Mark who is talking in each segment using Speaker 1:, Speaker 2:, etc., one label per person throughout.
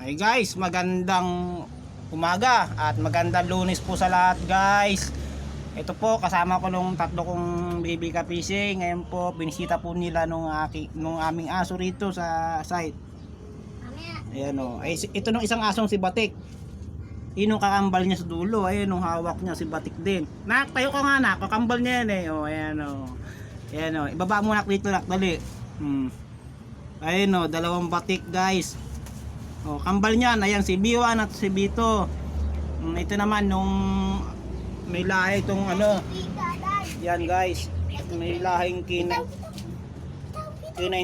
Speaker 1: Hey guys, magandang umaga at magandang Lunes po sa lahat guys. Ito po kasama ko nung tatlo kong baby ka-fishing. Ngayon po binisita po nila nung aming aso rito sa site. Ayan o. Ay, ito nung isang asong si Batik. Yun yung kakambal niya sa dulo. Ayun yung hawak niya si Batik din. Nak, tayo ka nga nak. Kakambal niya yan eh. O, ayan o. Ayan o. Ibaba mo nak dito nak. Dali. Ayun o. Dalawang Batik guys. Oh, kambal niyan, ayan si B1 at si B2. Ito naman nung may lahi itong ano. Yan guys. May lahing kinain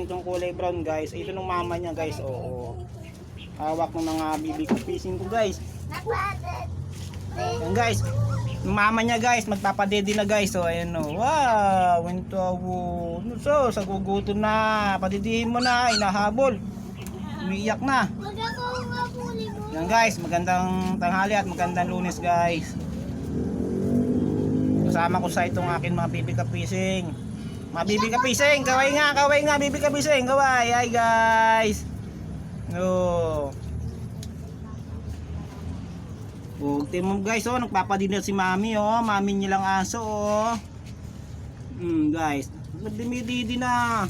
Speaker 1: itong kulay brown guys. Ito nung mama niya guys. Oo. Hawak ng mga bibi fishing ko guys. Yan guys. Yung mama niya guys, magpapadede na guys. So ayan o. Wow, so sa guguto na. Padidihin mo na, inahabol. Umiiyak na. Yan guys, magandang tanghali at magandang Lunes guys. Kasama ko sa itong akin mga bibi ka-fishing. Mga bibi ka-fishing, kaway nga bibi ka-fishing, kaway. Hi guys. No. Tingnan mo guys, oh, nagpapadinner si mami, oh. Mami nilang aso, oh. Guys, nagdimididi na.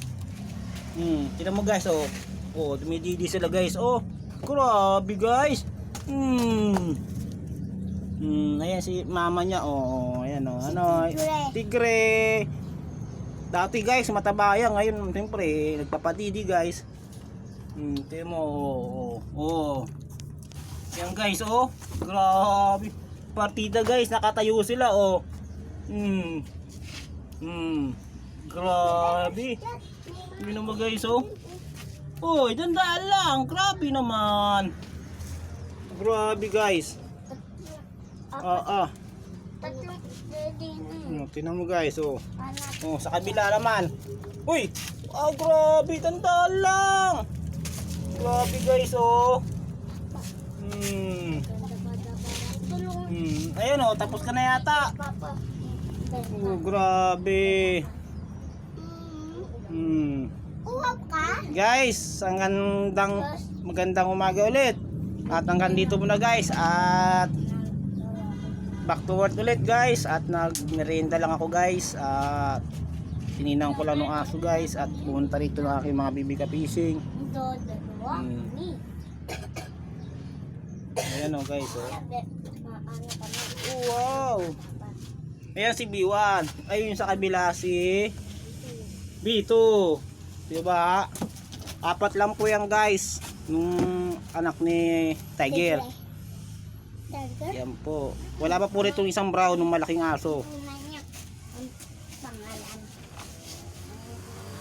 Speaker 1: Tingnan mo guys, oh. Oh, dumididi sila guys. Oh, grabe guys. Ayan si mama niya. Oh, ayan oh. Ano, tigre. Dati guys, mataba yan. Ngayon, siyempre, nagpapadidi guys. Tingnan mo. Oh. Ayan guys, oh. Grabe. Partida guys, nakatayo sila, oh. Grabe. Hindi naman guys, oh. Uy, dandaan lang. Grabe naman. Grabe guys. Tingnan mo guys, oh. Oh, sa kabila naman. Uy, grabe, dandaan lang. Grabe guys, oh. Ayun oh, tapos ka na yata. Oh, grabe. Guys, magandang umaga ulit. At hanggang dito muna guys. At back to work ulit guys. At nagmerienda lang ako guys. At tininang ko lang ng aso guys. At pumunta rito ng aking mga bibi ka-fishing. Ayan o guys, oh. Wow. Ayan si B1. Ayun sa kabila si B2. Diba? Apat lang po yan guys. Nung anak ni Tiger. Yan po. Wala pa po rito isang brown ng malaking aso.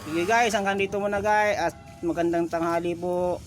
Speaker 1: Sige guys, hanggang dito muna guys. At magandang tanghali po.